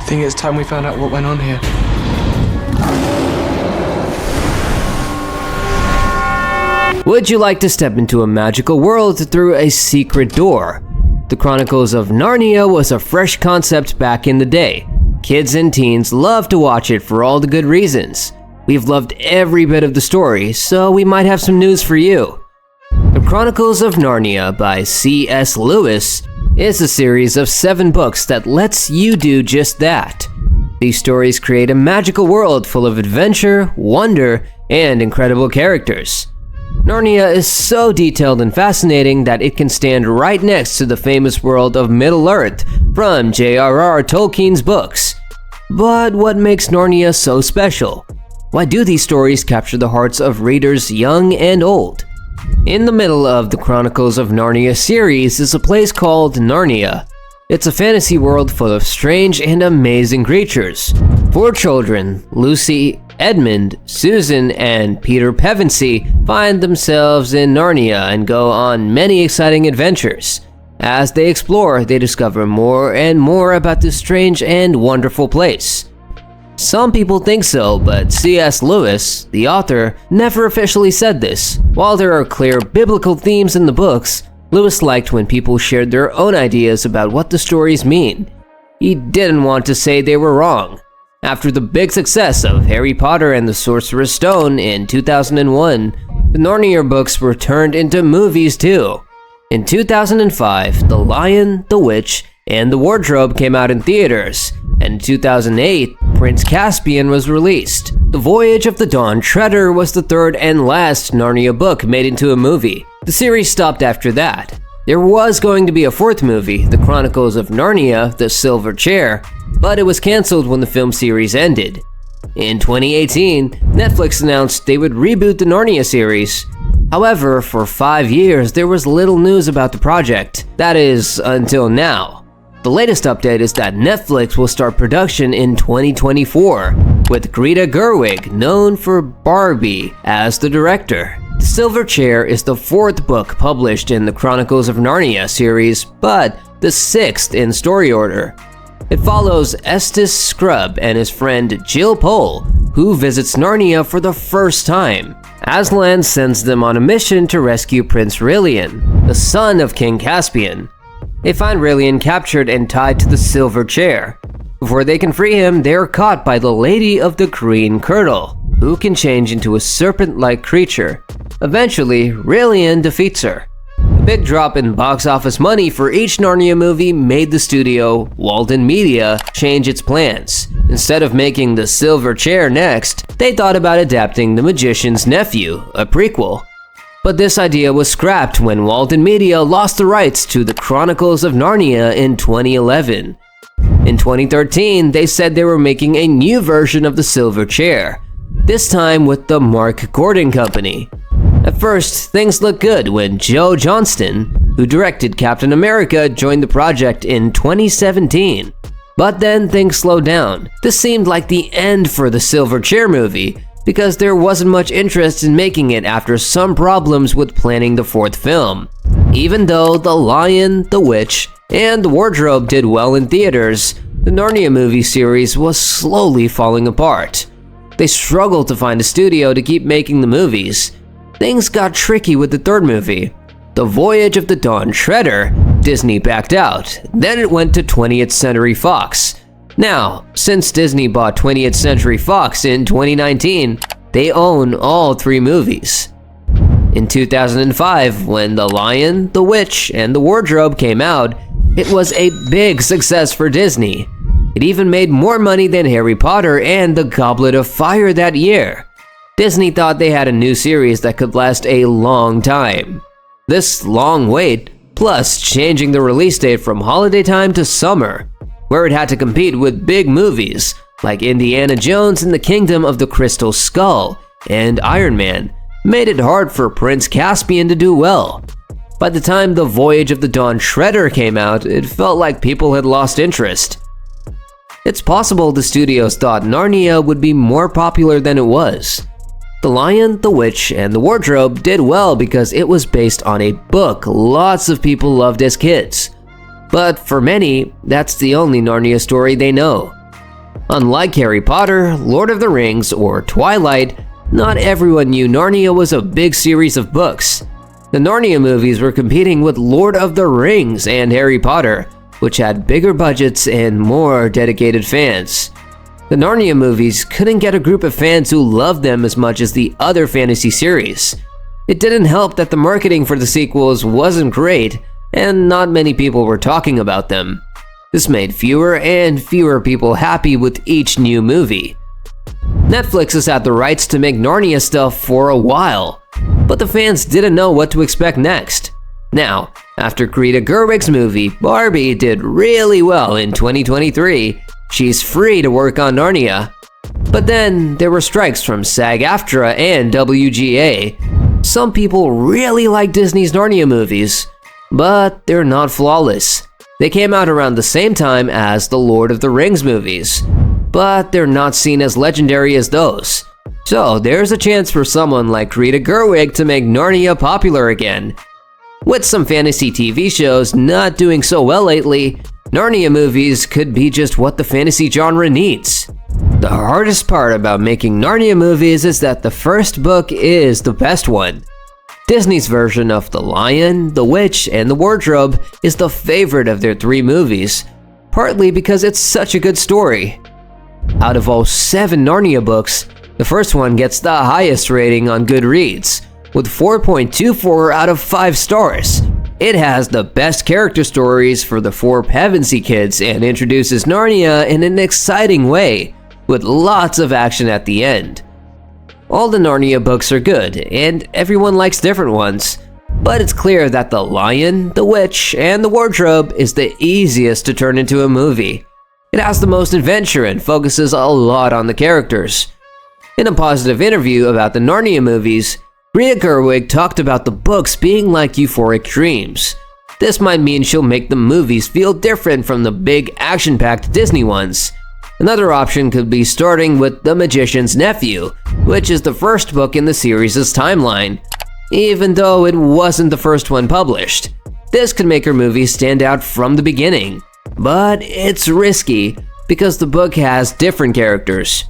think it's time we found out what went on here. Would you like to step into a magical world through a secret door? The Chronicles of Narnia was a fresh concept back in the day. Kids and teens love to watch it for all the good reasons. We've loved every bit of the story, so we might have some news for you. The Chronicles of Narnia by C.S. Lewis is a series of 7 books that lets you do just that. These stories create a magical world full of adventure, wonder, and incredible characters. Narnia is so detailed and fascinating that it can stand right next to the famous world of Middle-earth from J.R.R. Tolkien's books. But what makes Narnia so special? Why do these stories capture the hearts of readers young and old? In the middle of the Chronicles of Narnia series is a place called Narnia. It's a fantasy world full of strange and amazing creatures. 4 children, Lucy, Edmund, Susan, and Peter Pevensey, find themselves in Narnia and go on many exciting adventures. As they explore, they discover more and more about this strange and wonderful place. Some people think so, but C.S. Lewis, the author, never officially said this. While there are clear biblical themes in the books, Lewis liked when people shared their own ideas about what the stories mean. He didn't want to say they were wrong. After the big success of Harry Potter and the Sorcerer's Stone in 2001, the Narnia books were turned into movies too. In 2005, The Lion, the Witch, and the Wardrobe came out in theaters, and in 2008, Prince Caspian was released. The Voyage of the Dawn Treader was the 3rd and last Narnia book made into a movie. The series stopped after that. There was going to be a 4th movie, The Chronicles of Narnia, The Silver Chair, but it was cancelled when the film series ended. In 2018, Netflix announced they would reboot the Narnia series. However, for 5 years, there was little news about the project. That is, until now. The latest update is that Netflix will start production in 2024, with Greta Gerwig, known for Barbie, as the director. The Silver Chair is the 4th book published in the Chronicles of Narnia series, but the 6th in story order. It follows Estes Scrubb and his friend Jill Pole, who visits Narnia for the first time. Aslan sends them on a mission to rescue Prince Rilian, the son of King Caspian. They find Rilian captured and tied to the Silver Chair. Before they can free him, they are caught by the Lady of the Green Kirtle, who can change into a serpent-like creature. Eventually, Rilian defeats her. A big drop in box office money for each Narnia movie made the studio, Walden Media, change its plans. Instead of making The Silver Chair next, they thought about adapting The Magician's Nephew, a prequel. But this idea was scrapped when Walden Media lost the rights to The Chronicles of Narnia in 2011. In 2013, they said they were making a new version of The Silver Chair, this time with the Mark Gordon Company. At first, things looked good when Joe Johnston, who directed Captain America, joined the project in 2017. But then things slowed down. This seemed like the end for the Silver Chair movie, because there wasn't much interest in making it after some problems with planning the 4th film. Even though The Lion, the Witch, and the Wardrobe did well in theaters, the Narnia movie series was slowly falling apart. They struggled to find a studio to keep making the movies. Things got tricky with the 3rd movie. The Voyage of the Dawn Treader, Disney backed out, then it went to 20th Century Fox. Now, since Disney bought 20th Century Fox in 2019, they own all 3 movies. In 2005, when The Lion, the Witch, and the Wardrobe came out, it was a big success for Disney. It even made more money than Harry Potter and The Goblet of Fire that year. Disney thought they had a new series that could last a long time. This long wait, plus changing the release date from holiday time to summer, where it had to compete with big movies like Indiana Jones and the Kingdom of the Crystal Skull and Iron Man, made it hard for Prince Caspian to do well. By the time The Voyage of the Dawn Treader came out, it felt like people had lost interest. It's possible the studios thought Narnia would be more popular than it was. The Lion, the Witch, and the Wardrobe did well because it was based on a book lots of people loved as kids. But for many, that's the only Narnia story they know. Unlike Harry Potter, Lord of the Rings, or Twilight, not everyone knew Narnia was a big series of books. The Narnia movies were competing with Lord of the Rings and Harry Potter, which had bigger budgets and more dedicated fans. The Narnia movies couldn't get a group of fans who loved them as much as the other fantasy series. It didn't help that the marketing for the sequels wasn't great, and not many people were talking about them. This made fewer and fewer people happy with each new movie. Netflix has had the rights to make Narnia stuff for a while, but the fans didn't know what to expect next. Now, after Greta Gerwig's movie, Barbie did really well in 2023, she's free to work on Narnia. But then there were strikes from SAG-AFTRA and WGA. Some people really like Disney's Narnia movies, but they're not flawless. They came out around the same time as the Lord of the Rings movies, but they're not seen as legendary as those. So there's a chance for someone like Greta Gerwig to make Narnia popular again. With some fantasy TV shows not doing so well lately, Narnia movies could be just what the fantasy genre needs. The hardest part about making Narnia movies is that the first book is the best one. Disney's version of The Lion, the Witch, and the Wardrobe is the favorite of their 3 movies, partly because it's such a good story. Out of all 7 Narnia books, the first one gets the highest rating on Goodreads, with 4.24 out of 5 stars. It has the best character stories for the 4 Pevensey kids and introduces Narnia in an exciting way, with lots of action at the end. All the Narnia books are good, and everyone likes different ones, but it's clear that The Lion, the Witch, and the Wardrobe is the easiest to turn into a movie. It has the most adventure and focuses a lot on the characters. In a positive interview about the Narnia movies, Greta Gerwig talked about the books being like euphoric dreams. This might mean she'll make the movies feel different from the big action-packed Disney ones. Another option could be starting with The Magician's Nephew, which is the first book in the series' timeline, even though it wasn't the first one published. This could make her movie stand out from the beginning, but it's risky because the book has different characters.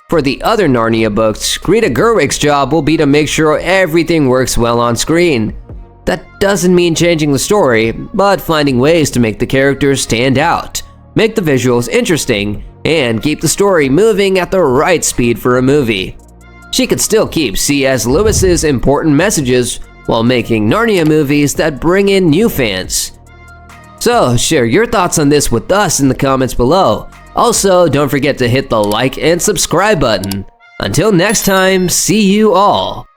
For the other Narnia books, Greta Gerwig's job will be to make sure everything works well on screen. That doesn't mean changing the story, but finding ways to make the characters stand out, make the visuals interesting, and keep the story moving at the right speed for a movie. She could still keep C.S. Lewis's important messages while making Narnia movies that bring in new fans. So share your thoughts on this with us in the comments below. Also, don't forget to hit the like and subscribe button. Until next time, see you all.